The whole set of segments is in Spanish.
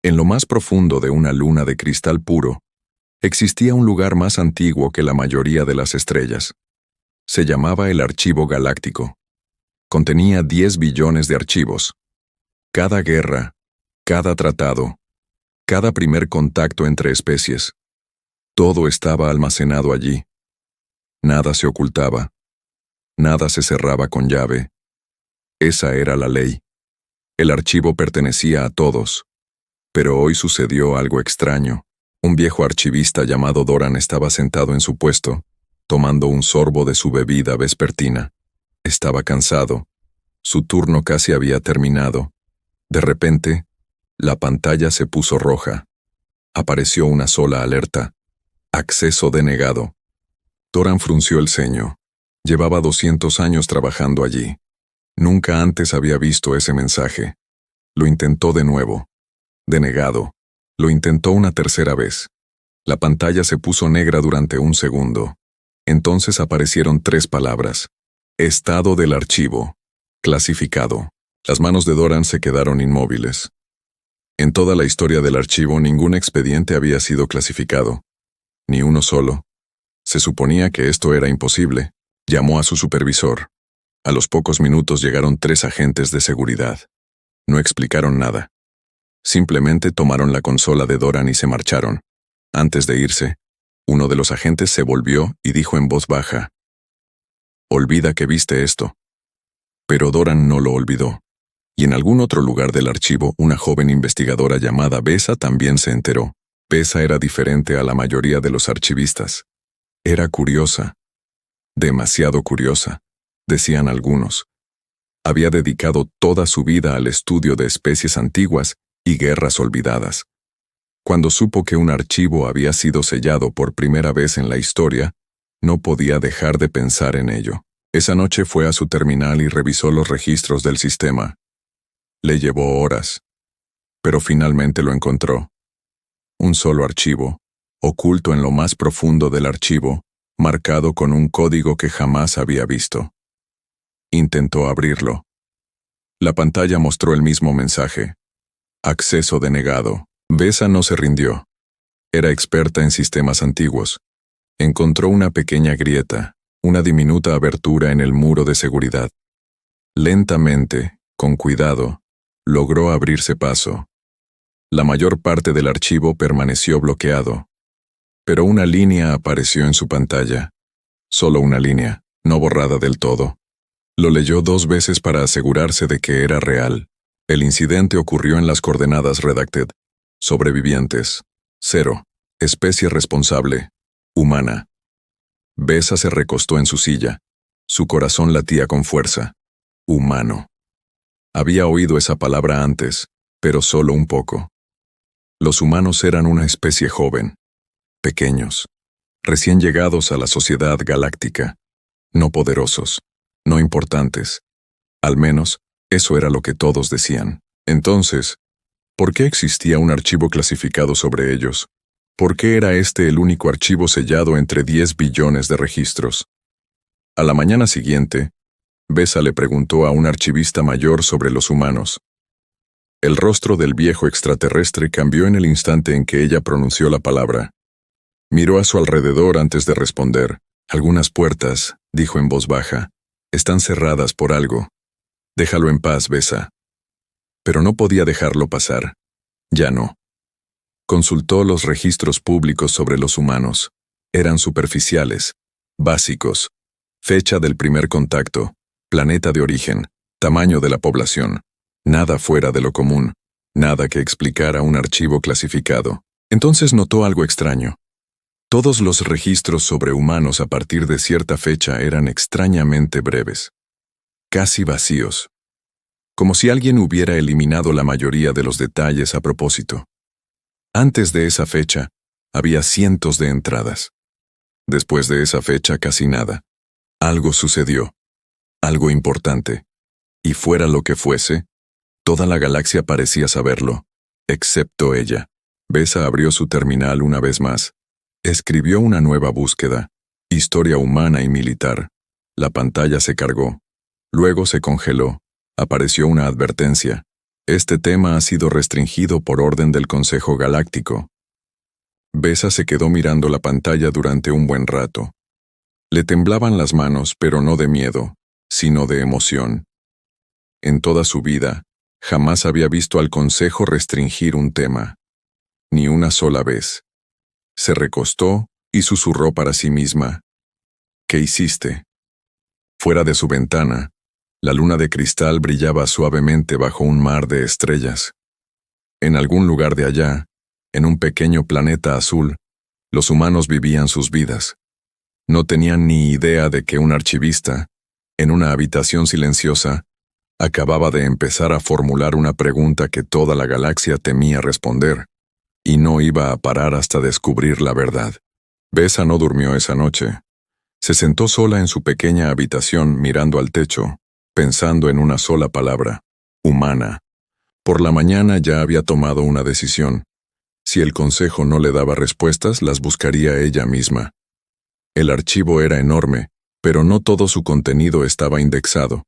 En lo más profundo de una luna de cristal puro, existía un lugar más antiguo que la mayoría de las estrellas. Se llamaba el Archivo Galáctico. Contenía 10 billones de archivos. Cada guerra, cada tratado, cada primer contacto entre especies. Todo estaba almacenado allí. Nada se ocultaba. Nada se cerraba con llave. Esa era la ley. El archivo pertenecía a todos. Pero hoy sucedió algo extraño. Un viejo archivista llamado Doran estaba sentado en su puesto, tomando un sorbo de su bebida vespertina. Estaba cansado. Su turno casi había terminado. De repente, la pantalla se puso roja. Apareció una sola alerta. Acceso denegado. Doran frunció el ceño. Llevaba 200 años trabajando allí. Nunca antes había visto ese mensaje. Lo intentó de nuevo. Denegado. Lo intentó una tercera vez. La pantalla se puso negra durante un segundo. Entonces aparecieron 3 palabras. Estado del archivo. Clasificado. Las manos de Doran se quedaron inmóviles. En toda la historia del archivo ningún expediente había sido clasificado. Ni uno solo. Se suponía que esto era imposible. Llamó a su supervisor. A los pocos minutos llegaron 3 agentes de seguridad. No explicaron nada. Simplemente tomaron la consola de Doran y se marcharon. Antes de irse, uno de los agentes se volvió y dijo en voz baja: «Olvida que viste esto». Pero Doran no lo olvidó. Y en algún otro lugar del archivo, una joven investigadora llamada Besa también se enteró. Besa era diferente a la mayoría de los archivistas. Era curiosa. Demasiado curiosa, decían algunos. Había dedicado toda su vida al estudio de especies antiguas y guerras olvidadas. Cuando supo que un archivo había sido sellado por primera vez en la historia, no podía dejar de pensar en ello. Esa noche fue a su terminal y revisó los registros del sistema. Le llevó horas, pero finalmente lo encontró. Un solo archivo, oculto en lo más profundo del archivo, marcado con un código que jamás había visto. Intentó abrirlo. La pantalla mostró el mismo mensaje. Acceso denegado. Besa no se rindió. Era experta en sistemas antiguos. Encontró una pequeña grieta, una diminuta abertura en el muro de seguridad. Lentamente, con cuidado, logró abrirse paso. La mayor parte del archivo permaneció bloqueado. Pero una línea apareció en su pantalla. Solo una línea, no borrada del todo. Lo leyó 2 veces para asegurarse de que era real. El incidente ocurrió en las coordenadas redacted. Sobrevivientes. 0. Especie responsable. Humana. Besa se recostó en su silla. Su corazón latía con fuerza. Humano. Había oído esa palabra antes, pero solo un poco. Los humanos eran una especie joven. Pequeños. Recién llegados a la sociedad galáctica. No poderosos. No importantes. Al menos, eso era lo que todos decían. Entonces, ¿por qué existía un archivo clasificado sobre ellos? ¿Por qué era este el único archivo sellado entre 10 billones de registros? A la mañana siguiente, Besa le preguntó a un archivista mayor sobre los humanos. El rostro del viejo extraterrestre cambió en el instante en que ella pronunció la palabra. Miró a su alrededor antes de responder. Algunas puertas, dijo en voz baja, están cerradas por algo. Déjalo en paz, Besa. Pero no podía dejarlo pasar. Ya no. Consultó los registros públicos sobre los humanos. Eran superficiales, básicos. Fecha del primer contacto, planeta de origen, tamaño de la población. Nada fuera de lo común, nada que explicara un archivo clasificado. Entonces notó algo extraño. Todos los registros sobre humanos a partir de cierta fecha eran extrañamente breves. Casi vacíos. Como si alguien hubiera eliminado la mayoría de los detalles a propósito. Antes de esa fecha, había cientos de entradas. Después de esa fecha, casi nada. Algo sucedió. Algo importante. Y fuera lo que fuese, toda la galaxia parecía saberlo, excepto ella. Besa abrió su terminal una vez más. Escribió una nueva búsqueda. Historia humana y militar. La pantalla se cargó. Luego se congeló. Apareció una advertencia. Este tema ha sido restringido por orden del Consejo Galáctico. Besa se quedó mirando la pantalla durante un buen rato. Le temblaban las manos, pero no de miedo, sino de emoción. En toda su vida, jamás había visto al Consejo restringir un tema. Ni una sola vez. Se recostó y susurró para sí misma. ¿Qué hiciste? Fuera de su ventana, la luna de cristal brillaba suavemente bajo un mar de estrellas. En algún lugar de allá, en un pequeño planeta azul, los humanos vivían sus vidas. No tenían ni idea de que un archivista, en una habitación silenciosa, acababa de empezar a formular una pregunta que toda la galaxia temía responder, y no iba a parar hasta descubrir la verdad. Besa no durmió esa noche. Se sentó sola en su pequeña habitación mirando al techo, pensando en una sola palabra: humana. Por la mañana ya había tomado una decisión. Si el Consejo no le daba respuestas, las buscaría ella misma. El archivo era enorme, pero no todo su contenido estaba indexado.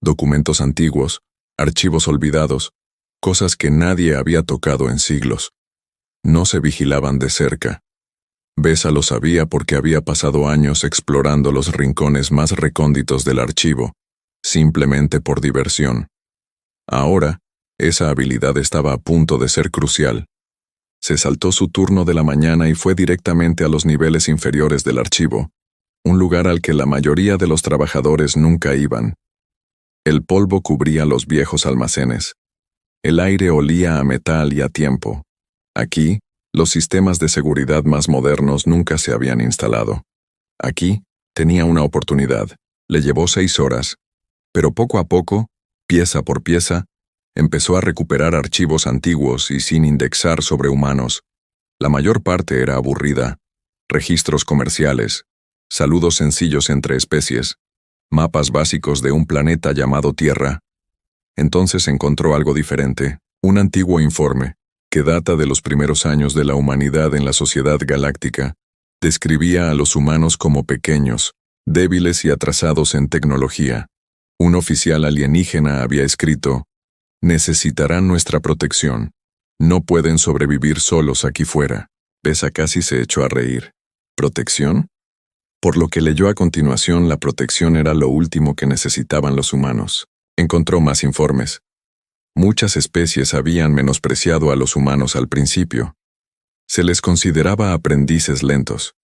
Documentos antiguos, archivos olvidados, cosas que nadie había tocado en siglos. No se vigilaban de cerca. Besa lo sabía porque había pasado años explorando los rincones más recónditos del archivo, simplemente por diversión. Ahora, esa habilidad estaba a punto de ser crucial. Se saltó su turno de la mañana y fue directamente a los niveles inferiores del archivo, un lugar al que la mayoría de los trabajadores nunca iban. El polvo cubría los viejos almacenes. El aire olía a metal y a tiempo. Aquí, los sistemas de seguridad más modernos nunca se habían instalado. Aquí, tenía una oportunidad. Le llevó 6 horas. Pero poco a poco, pieza por pieza, empezó a recuperar archivos antiguos y sin indexar sobre humanos. La mayor parte era aburrida. Registros comerciales, saludos sencillos entre especies, mapas básicos de un planeta llamado Tierra. Entonces encontró algo diferente, un antiguo informe, que data de los primeros años de la humanidad en la sociedad galáctica. Describía a los humanos como pequeños, débiles y atrasados en tecnología. Un oficial alienígena había escrito: necesitarán nuestra protección. No pueden sobrevivir solos aquí fuera. Besa casi se echó a reír. ¿Protección? Por lo que leyó a continuación, la protección era lo último que necesitaban los humanos. Encontró más informes. Muchas especies habían menospreciado a los humanos al principio. Se les consideraba aprendices lentos.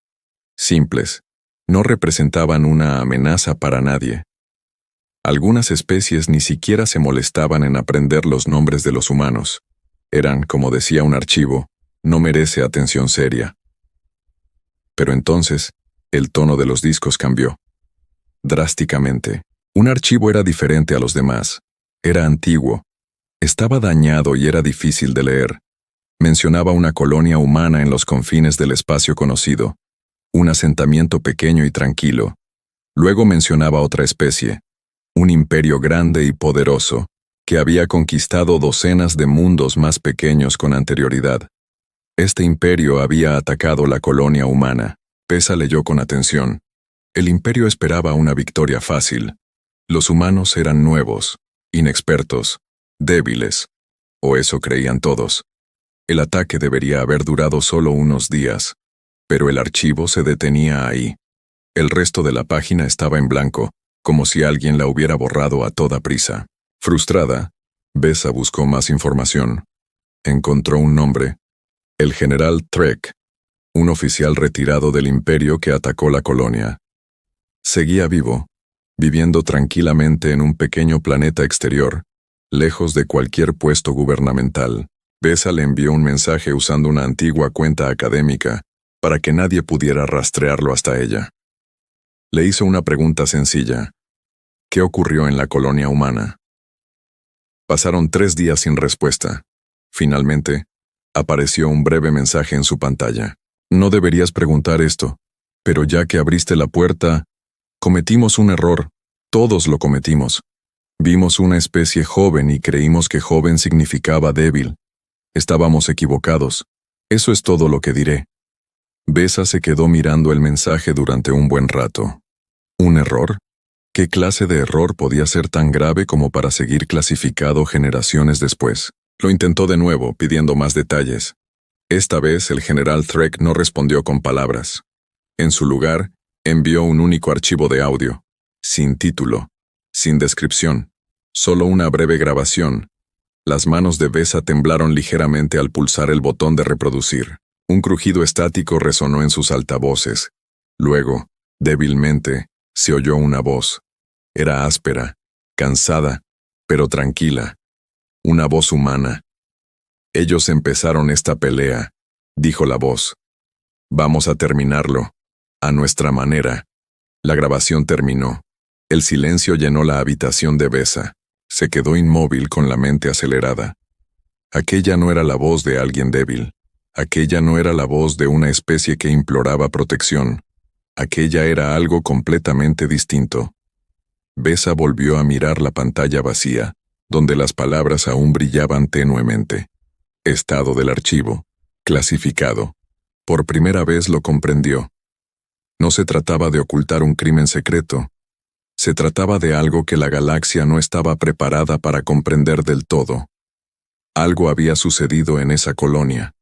Simples. No representaban una amenaza para nadie. Algunas especies ni siquiera se molestaban en aprender los nombres de los humanos. Eran, como decía un archivo, no merece atención seria. Pero entonces, el tono de los discos cambió. Drásticamente. Un archivo era diferente a los demás. Era antiguo. Estaba dañado y era difícil de leer. Mencionaba una colonia humana en los confines del espacio conocido. Un asentamiento pequeño y tranquilo. Luego mencionaba otra especie. Un imperio grande y poderoso, que había conquistado docenas de mundos más pequeños con anterioridad. Este imperio había atacado la colonia humana. Besa leyó con atención. El imperio esperaba una victoria fácil. Los humanos eran nuevos, inexpertos, débiles. O eso creían todos. El ataque debería haber durado solo unos días. Pero el archivo se detenía ahí. El resto de la página estaba en blanco, como si alguien la hubiera borrado a toda prisa. Frustrada, Besa buscó más información. Encontró un nombre: el general Trek, un oficial retirado del imperio que atacó la colonia. Seguía vivo, viviendo tranquilamente en un pequeño planeta exterior, lejos de cualquier puesto gubernamental. Besa le envió un mensaje usando una antigua cuenta académica para que nadie pudiera rastrearlo hasta ella. Le hizo una pregunta sencilla: ¿qué ocurrió en la colonia humana? Pasaron 3 días sin respuesta. Finalmente, apareció un breve mensaje en su pantalla. No deberías preguntar esto, pero ya que abriste la puerta, cometimos un error. Todos lo cometimos. Vimos una especie joven y creímos que joven significaba débil. Estábamos equivocados. Eso es todo lo que diré. Besa se quedó mirando el mensaje durante un buen rato. ¿Un error? ¿Qué clase de error podía ser tan grave como para seguir clasificado generaciones después? Lo intentó de nuevo, pidiendo más detalles. Esta vez el general Trek no respondió con palabras. En su lugar, envió un único archivo de audio, sin título, sin descripción, solo una breve grabación. Las manos de Besa temblaron ligeramente al pulsar el botón de reproducir. Un crujido estático resonó en sus altavoces. Luego, débilmente, se oyó una voz. Era áspera, cansada, pero tranquila. Una voz humana. Ellos empezaron esta pelea, dijo la voz. Vamos a terminarlo. A nuestra manera. La grabación terminó. El silencio llenó la habitación de Besa. Se quedó inmóvil con la mente acelerada. Aquella no era la voz de alguien débil. Aquella no era la voz de una especie que imploraba protección. Aquella era algo completamente distinto. Besa volvió a mirar la pantalla vacía, donde las palabras aún brillaban tenuemente. Estado del archivo. Clasificado. Por primera vez lo comprendió. No se trataba de ocultar un crimen secreto. Se trataba de algo que la galaxia no estaba preparada para comprender del todo. Algo había sucedido en esa colonia.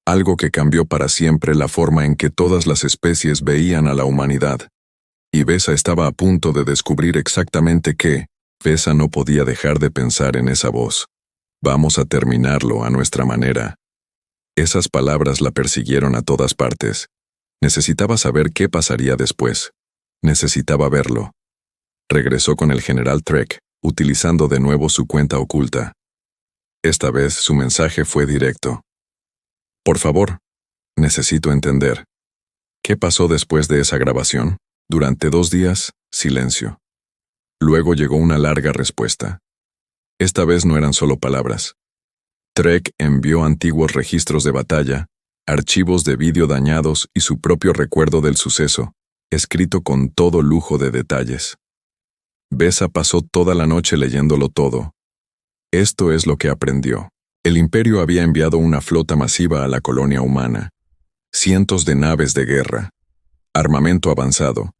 Algo que cambió para siempre la forma en que todas las especies veían a la humanidad. Y Besa estaba a punto de descubrir exactamente qué. Besa no podía dejar de pensar en esa voz. Vamos a terminarlo a nuestra manera. Esas palabras la persiguieron a todas partes. Necesitaba saber qué pasaría después. Necesitaba verlo. Regresó con el general Trek, utilizando de nuevo su cuenta oculta. Esta vez su mensaje fue directo. Por favor, necesito entender. ¿Qué pasó después de esa grabación? Durante 2 días, silencio. Luego llegó una larga respuesta. Esta vez no eran solo palabras. Trek envió antiguos registros de batalla, archivos de vídeo dañados y su propio recuerdo del suceso, escrito con todo lujo de detalles. Besa pasó toda la noche leyéndolo todo. Esto es lo que aprendió. El Imperio había enviado una flota masiva a la colonia humana. Cientos de naves de guerra. Armamento avanzado.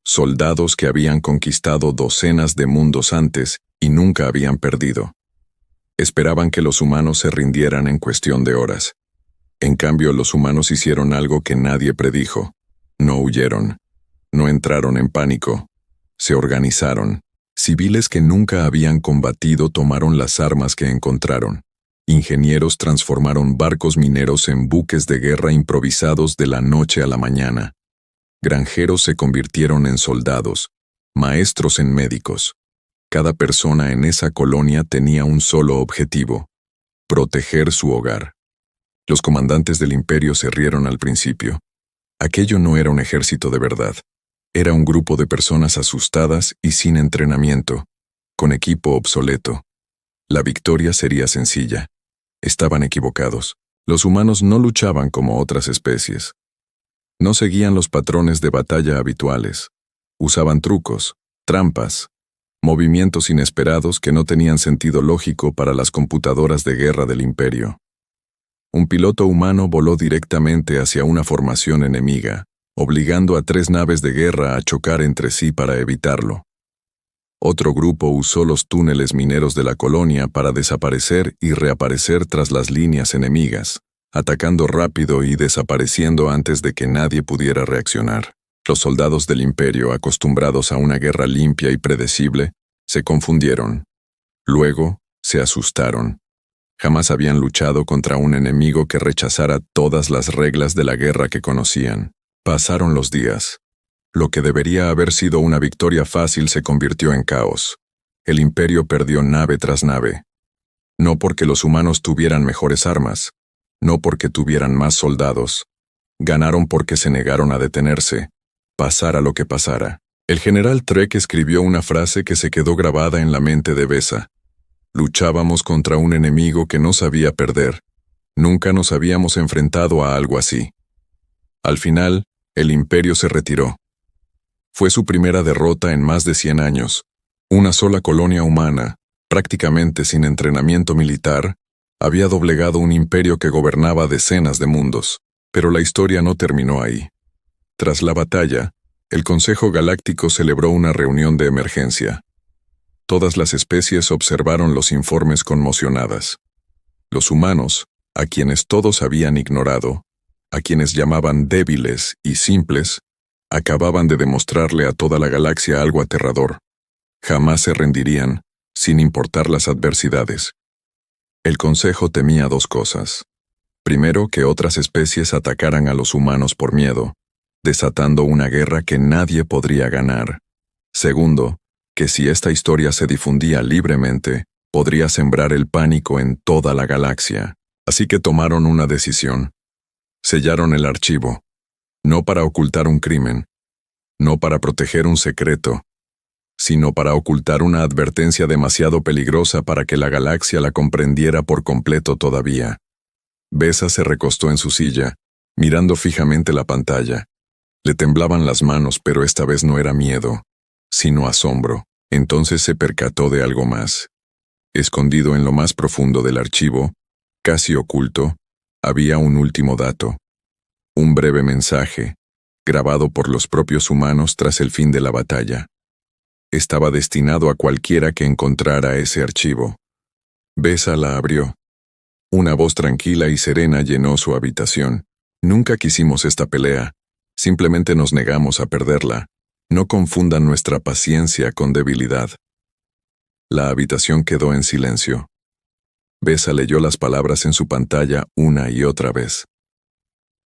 Soldados que habían conquistado docenas de mundos antes y nunca habían perdido. Esperaban que los humanos se rindieran en cuestión de horas. En cambio, los humanos hicieron algo que nadie predijo. No huyeron. No entraron en pánico. Se organizaron. Civiles que nunca habían combatido tomaron las armas que encontraron. Ingenieros transformaron barcos mineros en buques de guerra improvisados de la noche a la mañana. Granjeros se convirtieron en soldados, maestros en médicos. Cada persona en esa colonia tenía un solo objetivo: proteger su hogar. Los comandantes del Imperio se rieron al principio. Aquello no era un ejército de verdad. Era un grupo de personas asustadas y sin entrenamiento, con equipo obsoleto. La victoria sería sencilla. Estaban equivocados. Los humanos no luchaban como otras especies. No seguían los patrones de batalla habituales. Usaban trucos, trampas, movimientos inesperados que no tenían sentido lógico para las computadoras de guerra del Imperio. Un piloto humano voló directamente hacia una formación enemiga, obligando a 3 naves de guerra a chocar entre sí para evitarlo. Otro grupo usó los túneles mineros de la colonia para desaparecer y reaparecer tras las líneas enemigas, atacando rápido y desapareciendo antes de que nadie pudiera reaccionar. Los soldados del Imperio, acostumbrados a una guerra limpia y predecible, se confundieron. Luego, se asustaron. Jamás habían luchado contra un enemigo que rechazara todas las reglas de la guerra que conocían. Pasaron los días. Lo que debería haber sido una victoria fácil se convirtió en caos. El Imperio perdió nave tras nave. No porque los humanos tuvieran mejores armas, no porque tuvieran más soldados. Ganaron porque se negaron a detenerse, pasara lo que pasara. El general Trek escribió una frase que se quedó grabada en la mente de Besa. Luchábamos contra un enemigo que no sabía perder. Nunca nos habíamos enfrentado a algo así. Al final, el Imperio se retiró. Fue su primera derrota en más de 100 años. Una sola colonia humana, prácticamente sin entrenamiento militar, había doblegado un imperio que gobernaba decenas de mundos. Pero la historia no terminó ahí. Tras la batalla, El Consejo Galáctico celebró una reunión de emergencia. Todas las especies observaron los informes conmocionadas. Los humanos, a quienes todos habían ignorado, a quienes llamaban débiles y simples, acababan de demostrarle a toda la galaxia algo aterrador. Jamás se rendirían, sin importar las adversidades. El Consejo temía dos cosas. Primero, que otras especies atacaran a los humanos por miedo, desatando una guerra que nadie podría ganar. Segundo, que si esta historia se difundía libremente, podría sembrar el pánico en toda la galaxia. Así que tomaron una decisión. Sellaron el archivo, no para ocultar un crimen, no para proteger un secreto, sino para ocultar una advertencia demasiado peligrosa para que la galaxia la comprendiera por completo todavía. Besa se recostó en su silla, mirando fijamente la pantalla. Le temblaban las manos, pero esta vez no era miedo, sino asombro. Entonces se percató de algo más. Escondido en lo más profundo del archivo, casi oculto, había un último dato. Un breve mensaje, grabado por los propios humanos tras el fin de la batalla. Estaba destinado a cualquiera que encontrara ese archivo. Besa la abrió. Una voz tranquila y serena llenó su habitación. Nunca quisimos esta pelea. Simplemente nos negamos a perderla. No confundan nuestra paciencia con debilidad. La habitación quedó en silencio. Besa leyó las palabras en su pantalla una y otra vez.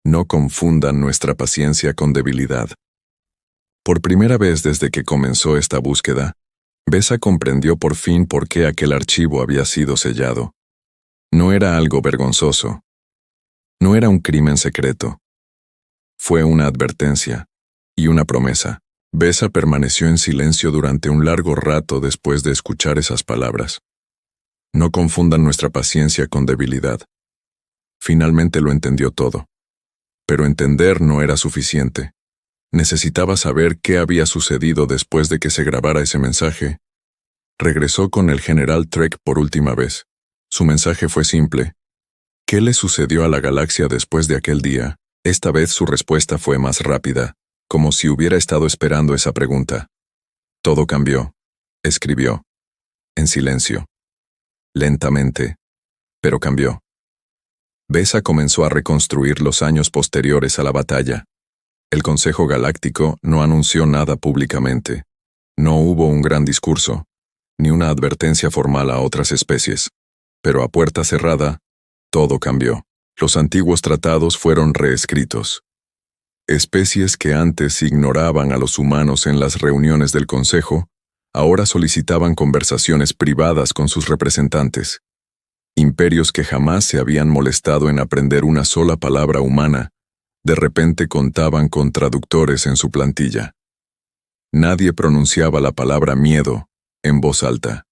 No confundan nuestra paciencia con debilidad. Por primera vez desde que comenzó esta búsqueda, Besa comprendió por fin por qué aquel archivo había sido sellado. No era algo vergonzoso. No era un crimen secreto. Fue una advertencia y una promesa. Besa permaneció en silencio durante un largo rato después de escuchar esas palabras. No confundan nuestra paciencia con debilidad. Finalmente lo entendió todo. Pero entender no era suficiente. Necesitaba saber qué había sucedido después de que se grabara ese mensaje. Regresó con el general Trek por última vez. Su mensaje fue simple. ¿Qué le sucedió a la galaxia después de aquel día? Esta vez su respuesta fue más rápida, como si hubiera estado esperando esa pregunta. Todo cambió, escribió. En silencio. Lentamente, pero cambió. Besa comenzó a reconstruir los años posteriores a la batalla. El Consejo Galáctico no anunció nada públicamente. No hubo un gran discurso, ni una advertencia formal a otras especies. Pero a puerta cerrada, todo cambió. Los antiguos tratados fueron reescritos. Especies que antes ignoraban a los humanos en las reuniones del Consejo, ahora solicitaban conversaciones privadas con sus representantes. Imperios que jamás se habían molestado en aprender una sola palabra humana, de repente contaban con traductores en su plantilla. Nadie pronunciaba la palabra miedo en voz alta.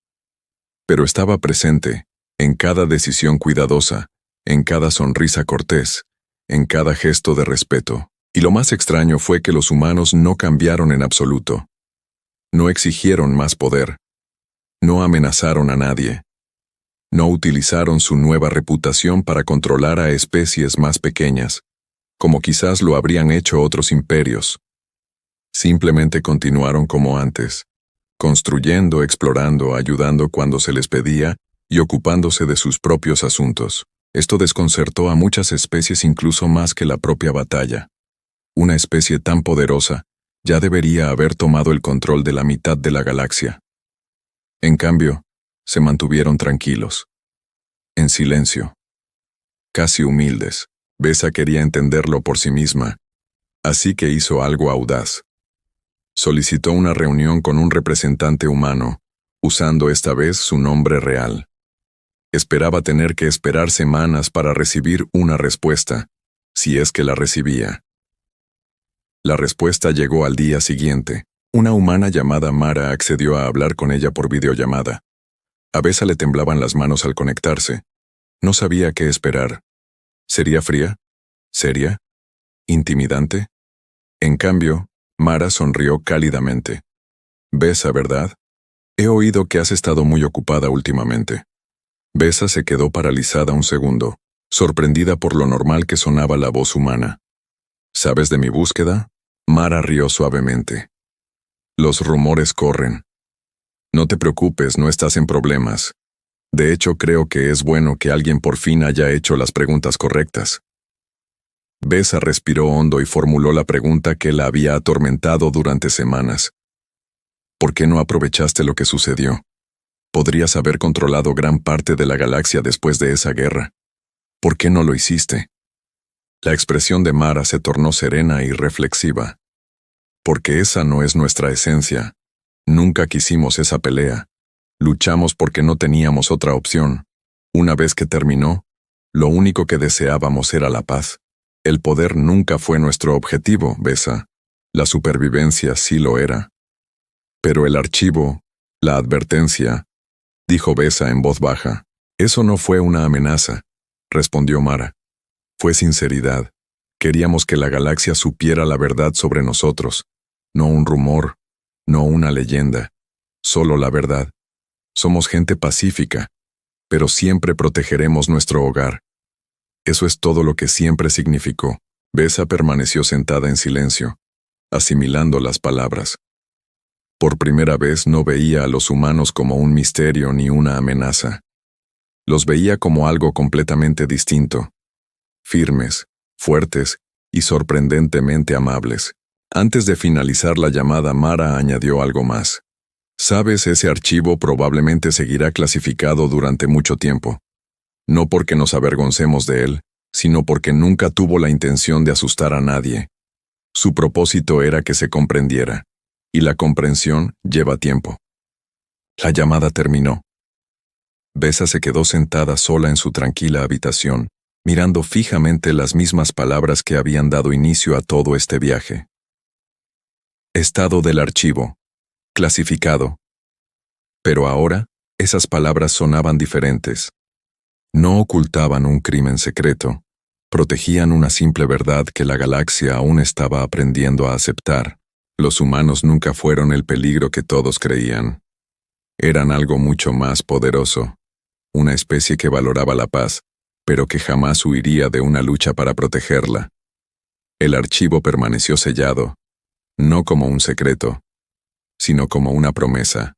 Pero estaba presente, en cada decisión cuidadosa, en cada sonrisa cortés, en cada gesto de respeto. Y lo más extraño fue que los humanos no cambiaron en absoluto. No exigieron más poder. No amenazaron a nadie. No utilizaron su nueva reputación para controlar a especies más pequeñas, como quizás lo habrían hecho otros imperios. Simplemente continuaron como antes, construyendo, explorando, ayudando cuando se les pedía y ocupándose de sus propios asuntos. Esto desconcertó a muchas especies incluso más que la propia batalla. Una especie tan poderosa ya debería haber tomado el control de la mitad de la galaxia. En cambio, se mantuvieron tranquilos, en silencio, casi humildes. Besa quería entenderlo por sí misma, así que hizo algo audaz. Solicitó una reunión con un representante humano, usando esta vez su nombre real. Esperaba tener que esperar semanas para recibir una respuesta, si es que la recibía. La respuesta llegó al día siguiente. Una humana llamada Mara accedió a hablar con ella por videollamada. A Besa le temblaban las manos al conectarse. No sabía qué esperar. ¿Sería fría? ¿Seria? ¿Intimidante? En cambio, Mara sonrió cálidamente. Besa, ¿verdad? He oído que has estado muy ocupada últimamente. Besa se quedó paralizada un segundo, sorprendida por lo normal que sonaba la voz humana. ¿Sabes de mi búsqueda? Mara rió suavemente. Los rumores corren. No te preocupes, no estás en problemas. De hecho, creo que es bueno que alguien por fin haya hecho las preguntas correctas. Besa respiró hondo y formuló la pregunta que la había atormentado durante semanas. ¿Por qué no aprovechaste lo que sucedió? Podrías haber controlado gran parte de la galaxia después de esa guerra. ¿Por qué no lo hiciste? La expresión de Mara se tornó serena y reflexiva. Porque esa no es nuestra esencia. Nunca quisimos esa pelea. Luchamos porque no teníamos otra opción. Una vez que terminó, lo único que deseábamos era la paz. El poder nunca fue nuestro objetivo, Besa. La supervivencia sí lo era. Pero el archivo, la advertencia, dijo Besa en voz baja. Eso no fue una amenaza, respondió Mara. Fue sinceridad. Queríamos que la galaxia supiera la verdad sobre nosotros. No un rumor, no una leyenda, solo la verdad. Somos gente pacífica, pero siempre protegeremos nuestro hogar. Eso es todo lo que siempre significó. Besa permaneció sentada en silencio, asimilando las palabras. Por primera vez no veía a los humanos como un misterio ni una amenaza. Los veía como algo completamente distinto. Firmes, fuertes y sorprendentemente amables. Antes de finalizar la llamada, Mara añadió algo más. Sabes, ese archivo probablemente seguirá clasificado durante mucho tiempo. No porque nos avergoncemos de él, sino porque nunca tuvo la intención de asustar a nadie. Su propósito era que se comprendiera, y la comprensión lleva tiempo. La llamada terminó. Besa se quedó sentada sola en su tranquila habitación, mirando fijamente las mismas palabras que habían dado inicio a todo este viaje. Estado del archivo. Clasificado. Pero ahora, esas palabras sonaban diferentes. No ocultaban un crimen secreto, protegían una simple verdad que la galaxia aún estaba aprendiendo a aceptar. Los humanos nunca fueron el peligro que todos creían. Eran algo mucho más poderoso, una especie que valoraba la paz, pero que jamás huiría de una lucha para protegerla. El archivo permaneció sellado, no como un secreto, sino como una promesa.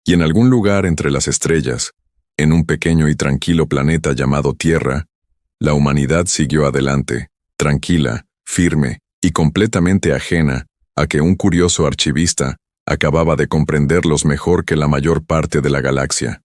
Y en algún lugar entre las estrellas, en un pequeño y tranquilo planeta llamado Tierra, la humanidad siguió adelante, tranquila, firme y completamente ajena a que un curioso archivista acababa de comprenderlos mejor que la mayor parte de la galaxia.